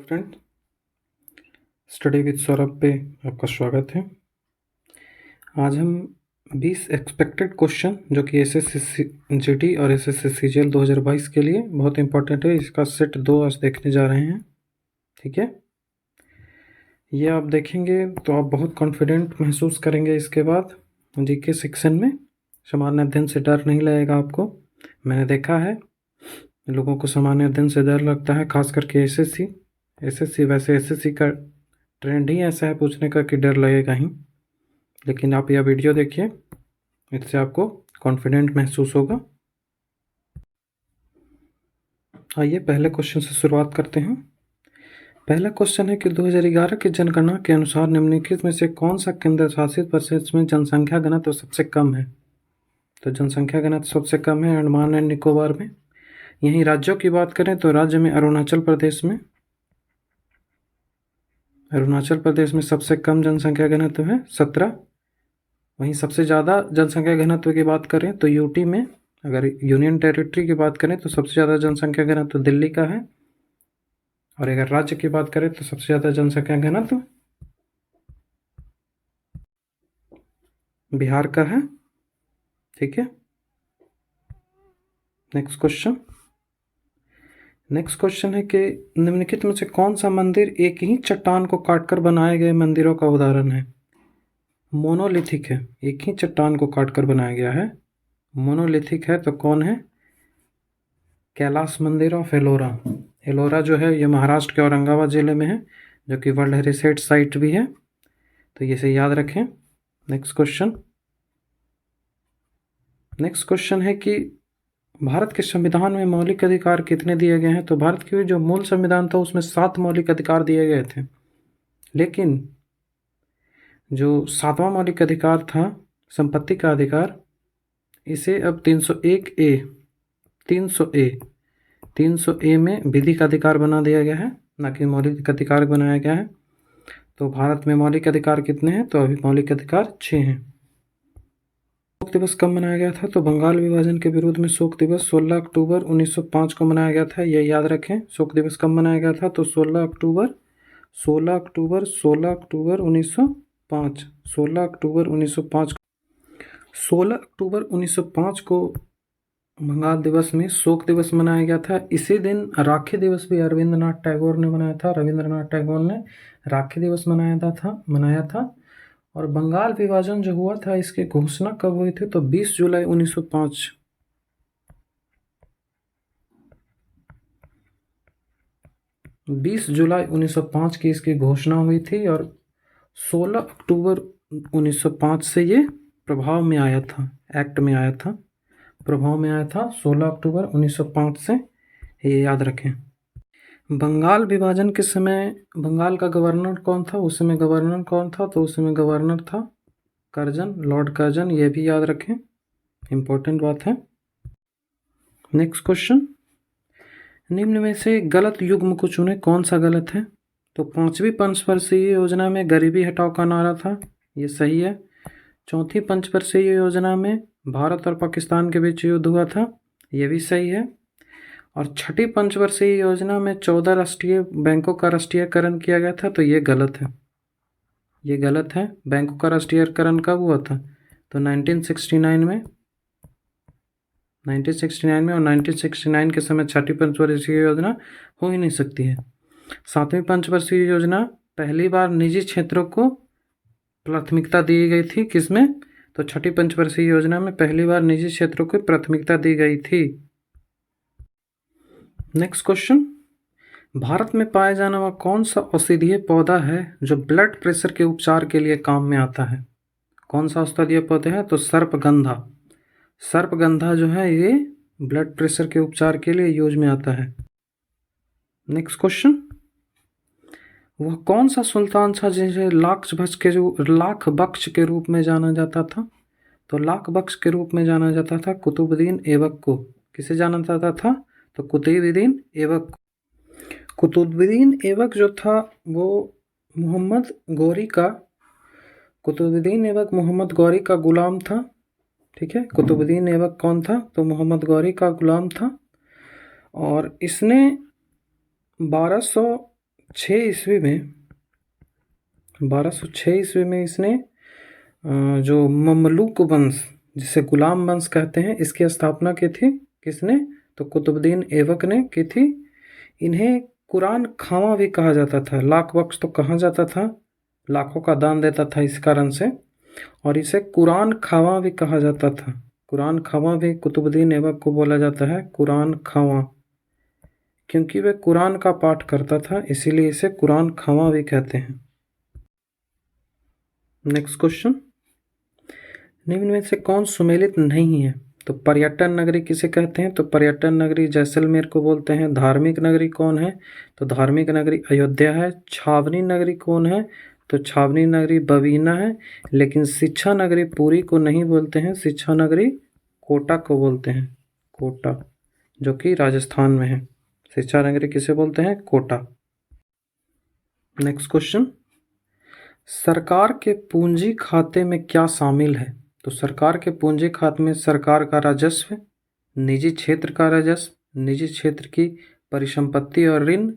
Friend, study with Saurabh पे आपका स्वागत है। आज हम 20 एक्सपेक्टेड क्वेश्चन जो कि एसएससी जीडी और एसएससी सीजीएल 2022 के लिए बहुत इंपॉर्टेंट है, इसका सेट 2 आज देखने जा रहे हैं। ठीक है, ये आप देखेंगे तो आप बहुत कॉन्फिडेंट महसूस करेंगे। इसके बाद जीके सेक्शन में सामान्य अध्ययन से डर नहीं लगेगा आपको। मैंने देखा है लोगों को सामान्य अध्ययन से डर लगता है, खास करके एसएससी। वैसे एसएससी का ट्रेंड ही ऐसा है पूछने का कि डर लगेगा ही, लेकिन आप यह वीडियो देखिए, इससे आपको कॉन्फिडेंट महसूस होगा। आइए पहले क्वेश्चन से शुरुआत करते हैं। पहला क्वेश्चन है कि 2011 की जनगणना के अनुसार निम्नलिखित में से कौन सा केंद्र शासित प्रदेश में जनसंख्या घनत्व सबसे कम है। तो जनसंख्या घनत्व सबसे कम है अंडमान एंड निकोबार में। यहीं राज्यों की बात करें तो राज्य में अरुणाचल प्रदेश में सबसे कम जनसंख्या घनत्व है 17। वहीं सबसे ज़्यादा जनसंख्या घनत्व की बात करें तो यूटी में, अगर यूनियन टेरिटरी की बात करें तो सबसे ज़्यादा जनसंख्या घनत्व दिल्ली का है, और अगर राज्य की बात करें तो सबसे ज़्यादा जनसंख्या घनत्व बिहार का है। ठीक है, नेक्स्ट क्वेश्चन है कि निम्नलिखित में से कौन सा मंदिर एक ही चट्टान को काटकर बनाए गए मंदिरों का उदाहरण है। मोनोलिथिक है, एक ही चट्टान को काटकर बनाया गया है, मोनोलिथिक है। तो कौन है? कैलाश मंदिर ऑफ एलोरा। एलोरा जो है ये महाराष्ट्र के औरंगाबाद जिले में है, जो कि वर्ल्ड हेरिटेज साइट भी है, तो ये से याद रखें। नेक्स्ट क्वेश्चन है कि भारत के संविधान में मौलिक अधिकार कितने दिए गए हैं। तो भारत के जो मूल संविधान था उसमें 7 मौलिक अधिकार दिए गए थे, लेकिन जो 7वां मौलिक अधिकार था संपत्ति का अधिकार, इसे अब 300 ए में विधिक अधिकार बना दिया गया है, ना कि मौलिक अधिकार बनाया गया है। तो भारत में मौलिक अधिकार कितने हैं? तो अभी मौलिक अधिकार 6 हैं। शोक दिवस कब मनाया गया था? तो बंगाल विभाजन के विरोध में शोक दिवस 16 अक्टूबर 1905 को मनाया गया था, ये याद रखें। शोक दिवस कब मनाया गया था? तो 16 अक्टूबर 1905 16 अक्टूबर 1905 को बंगाल दिवस में शोक दिवस मनाया गया था। इसी दिन राखी दिवस भी रविंद्रनाथ टैगोर ने मनाया था। रविंद्रनाथ टैगोर ने राखी दिवस मनाया था। और बंगाल विभाजन जो हुआ था इसकी घोषणा कब हुई थी? तो 20 जुलाई 1905। 20 जुलाई 1905 की इसकी घोषणा हुई थी, और 16 अक्टूबर 1905 से ये प्रभाव में आया था, एक्ट में आया था, प्रभाव में आया था 16 अक्टूबर 1905 से, ये याद रखें। बंगाल विभाजन के समय बंगाल का गवर्नर कौन था? उस समय गवर्नर कौन था? तो उस समय गवर्नर था कर्जन, लॉर्ड कर्जन, ये भी याद रखें, इंपॉर्टेंट बात है। नेक्स्ट क्वेश्चन, निम्न में से गलत युग्म को चुने, कौन सा गलत है? तो 5वीं पंचवर्षीय योजना में गरीबी हटाओ का नारा था, ये सही है। 4थी पंचवर्षीय योजना में भारत और पाकिस्तान के बीच युद्ध हुआ था, ये भी सही है। और 6ठी पंचवर्षीय योजना में 14 राष्ट्रीय बैंकों का राष्ट्रीयकरण किया गया था, तो ये गलत है, ये गलत है। बैंकों का राष्ट्रीयकरण कब हुआ था? तो 1969 में, और 1969 के समय 6ठी पंचवर्षीय योजना हो ही नहीं सकती है। 7वीं पंचवर्षीय योजना पहली बार निजी क्षेत्रों को प्राथमिकता दी गई थी, किसमें? तो 6ठी पंचवर्षीय योजना में पहली बार निजी क्षेत्रों को प्राथमिकता दी गई थी। नेक्स्ट क्वेश्चन, भारत में पाया जाने वाला कौन सा औषधीय पौधा है जो ब्लड प्रेशर के उपचार के लिए काम में आता है? कौन सा औषधीय पौधा है? तो सर्पगंधा जो है ये ब्लड प्रेशर के उपचार के लिए यूज में आता है। नेक्स्ट क्वेश्चन, वह कौन सा सुल्तान था जिसे लाख बख्श के रूप में जाना जाता था? तो लाख बख्श के रूप में जाना जाता था कुतुबुद्दीन ऐबक को। किसे जाना जाता था? तो कुतुबुद्दीन ऐबक जो था वो कुतुबुद्दीन ऐबक मोहम्मद गौरी का गुलाम था। ठीक है, कुतुबुद्दीन ऐबक कौन था? तो मोहम्मद गौरी का गुलाम था, और इसने 1200 6 ईस्वी में 1206 ईस्वी में इसने जो ममलूक वंश जिसे गुलाम वंश कहते हैं इसकी स्थापना की थी। किसने? तो कुतुबुद्दीन ऐबक ने की थी। इन्हें कुरान खावा भी कहा जाता था। लाख बख्श तो कहा जाता था, लाखों का दान देता था इस कारण से, और इसे कुरान खावा भी कहा जाता था। कुरान खावा भी कुतुबुद्दीन ऐबक को बोला जाता है कुरान खावा, क्योंकि वह कुरान का पाठ करता था, इसीलिए इसे कुरान खावा भी कहते हैं। नेक्स्ट क्वेश्चन, निम्न में से कौन सुमेलित नहीं है? तो पर्यटन नगरी किसे कहते हैं? तो पर्यटन नगरी जैसलमेर को बोलते हैं। धार्मिक नगरी कौन है? तो धार्मिक नगरी अयोध्या है। छावनी नगरी कौन है? तो छावनी नगरी बवीना है। लेकिन शिक्षा नगरी पुरी को नहीं बोलते हैं, शिक्षा नगरी कोटा को बोलते हैं। कोटा, जो कि राजस्थान में है। शिक्षा नगरी किसे बोलते हैं? कोटा। नेक्स्ट क्वेश्चन, सरकार के पूंजी खाते में क्या शामिल है? तो सरकार के पूंजी खाते में सरकार का राजस्व, निजी क्षेत्र का राजस्व, निजी क्षेत्र की परिसंपत्ति और ऋण,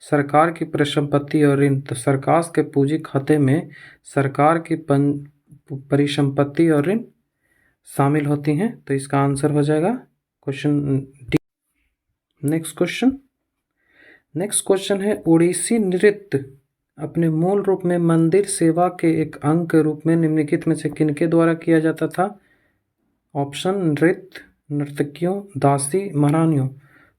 सरकार की परिसंपत्ति और ऋण। तो सरकार के पूंजी खाते में सरकार की परिसंपत्ति और ऋण शामिल होती हैं। तो इसका आंसर हो जाएगा क्वेश्चन डी। नेक्स्ट क्वेश्चन है, ओडिसी नृत्य अपने मूल रूप में मंदिर सेवा के एक अंग के रूप में निम्नलिखित में से किनके द्वारा किया जाता था? ऑप्शन, नृत्य, नर्तकियों, दासी, महारानियों।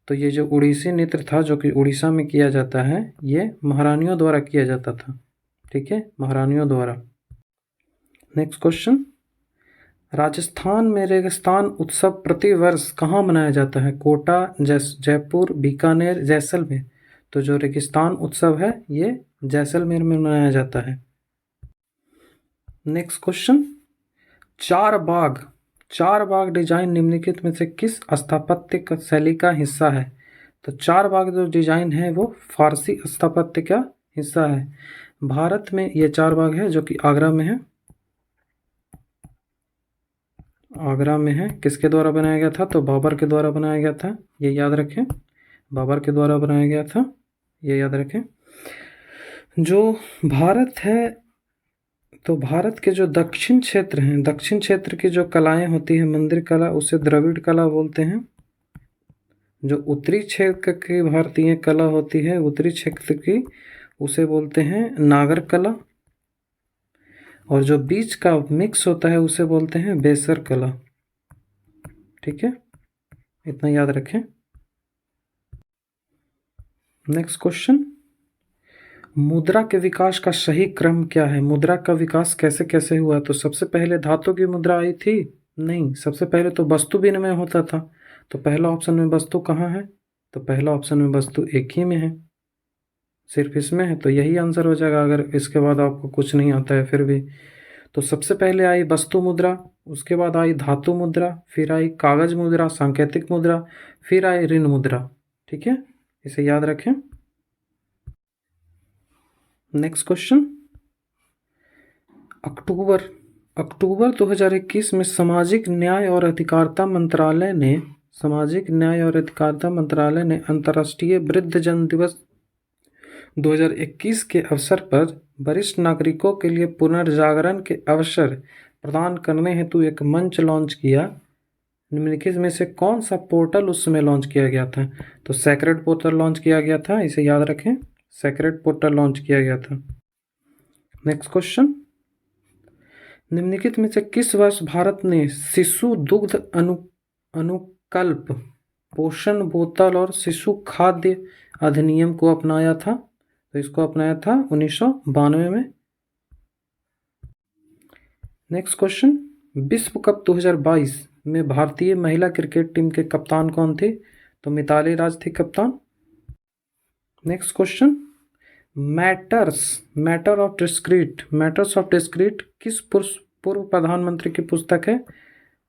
तो ये जो ओडिसी नृत्य था जो कि उड़ीसा में किया जाता है, ये महारानियों द्वारा किया जाता था। ठीक है, महारानियों द्वारा। नेक्स्ट क्वेश्चन, राजस्थान में रेगिस्तान उत्सव प्रतिवर्ष कहाँ मनाया जाता है? कोटा, जयपुर, बीकानेर, जैसलमेर। तो जो रेगिस्तान उत्सव है ये जैसलमेर में मनाया जाता है। नेक्स्ट क्वेश्चन, चार बाग डिजाइन निम्नलिखित में से किस स्थापत्य शैली का हिस्सा है? तो चार बाग जो डिजाइन है वो फारसी स्थापत्य का हिस्सा है। भारत में ये चार बाग है जो कि आगरा में है। आगरा में है। किसके द्वारा बनाया गया था? तो बाबर के द्वारा बनाया गया था, ये याद रखें। बाबर के द्वारा बनाया गया था, ये याद रखें। जो भारत है, तो भारत के जो दक्षिण क्षेत्र हैं, दक्षिण क्षेत्र की जो कलाएं होती हैं, मंदिर कला, उसे द्रविड़ कला बोलते हैं। जो उत्तरी क्षेत्र की भारतीय कला होती है, उत्तरी क्षेत्र की, उसे बोलते हैं नागर कला। और जो बीच का मिक्स होता है उसे बोलते हैं बेसर कला। ठीक है, इतना याद रखें। नेक्स्ट क्वेश्चन, मुद्रा के विकास का सही क्रम क्या है? मुद्रा का विकास कैसे कैसे हुआ? तो सबसे पहले धातु की मुद्रा आई थी? नहीं, सबसे पहले तो वस्तु विनिमय होता था। तो पहला ऑप्शन में वस्तु कहाँ है? तो पहला ऑप्शन में वस्तु एक ही में है, सिर्फ इसमें है। तो यही आंसर हो जाएगा अगर इसके बाद आपको कुछ नहीं आता है फिर भी। तो सबसे पहले आई वस्तु मुद्रा, उसके बाद आई धातु मुद्रा, फिर आई कागज मुद्रा, सांकेतिक मुद्रा, फिर आई ऋण मुद्रा। ठीक है, इसे याद रखें। नेक्स्ट क्वेश्चन, अक्टूबर 2021 में सामाजिक न्याय और अधिकारिता मंत्रालय ने अंतर्राष्ट्रीय वृद्धजन दिवस 2021 के अवसर पर वरिष्ठ नागरिकों के लिए पुनर्जागरण के अवसर प्रदान करने हेतु एक मंच लॉन्च किया। निम्नलिखित में से कौन सा पोर्टल उस समय लॉन्च किया गया था? तो सेक्रेड पोर्टल लॉन्च किया गया था, इसे याद रखें। सेक्रेड पोर्टल लॉन्च किया गया था। नेक्स्ट क्वेश्चन, निम्नलिखित में से किस वर्ष भारत ने शिशु दुग्ध अनुकल्प, पोषण बोतल और शिशु खाद्य अधिनियम को अपनाया था? तो इसको अपनाया था 1992 में। नेक्स्ट क्वेश्चन, विश्व कप 2022 में भारतीय महिला क्रिकेट टीम के कप्तान कौन थे? तो मिताली राज थी कप्तान। Next question, matters of discrete किस पूर्व प्रधानमंत्री की पुस्तक है?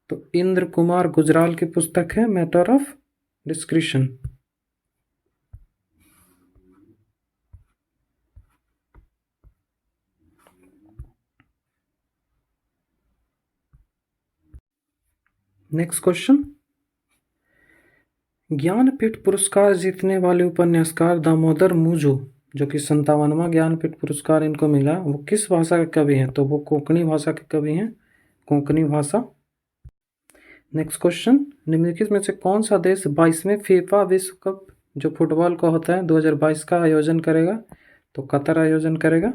तो इंद्र कुमार गुजराल की पुस्तक है matter of discretion. Next question, Jnanpith पुरस्कार जीतने वाले उपन्यासकार दामोदर मुंजू जो कि 57वां ज्ञानपीठ पुरस्कार इनको मिला, वो किस भाषा के कवि हैं? तो वो कोंकणी भाषा के कवि हैं, कोंकणी भाषा। नेक्स्ट क्वेश्चन, निम्नलिखित में से कौन सा देश 22वें फीफा विश्व कप जो फुटबॉल का होता है 2022 का आयोजन करेगा? तो कतर आयोजन करेगा।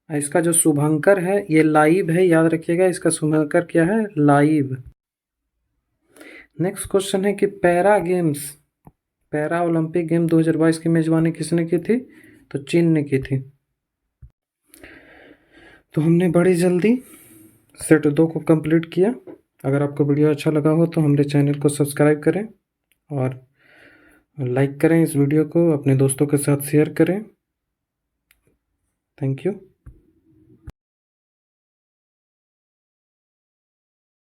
इसका जो शुभंकर है ये लाइव है, याद रखिएगा, इसका शुभंकर क्या है? लाइव। नेक्स्ट क्वेश्चन है कि पैरा ओलंपिक गेम 2022 की मेजबानी किसने की थी? तो चीन ने की थी। तो हमने बड़ी जल्दी सेट 2 को कंप्लीट किया। अगर आपको वीडियो अच्छा लगा हो तो हमारे चैनल को सब्सक्राइब करें और लाइक करें, इस वीडियो को अपने दोस्तों के साथ शेयर करें। Thank you.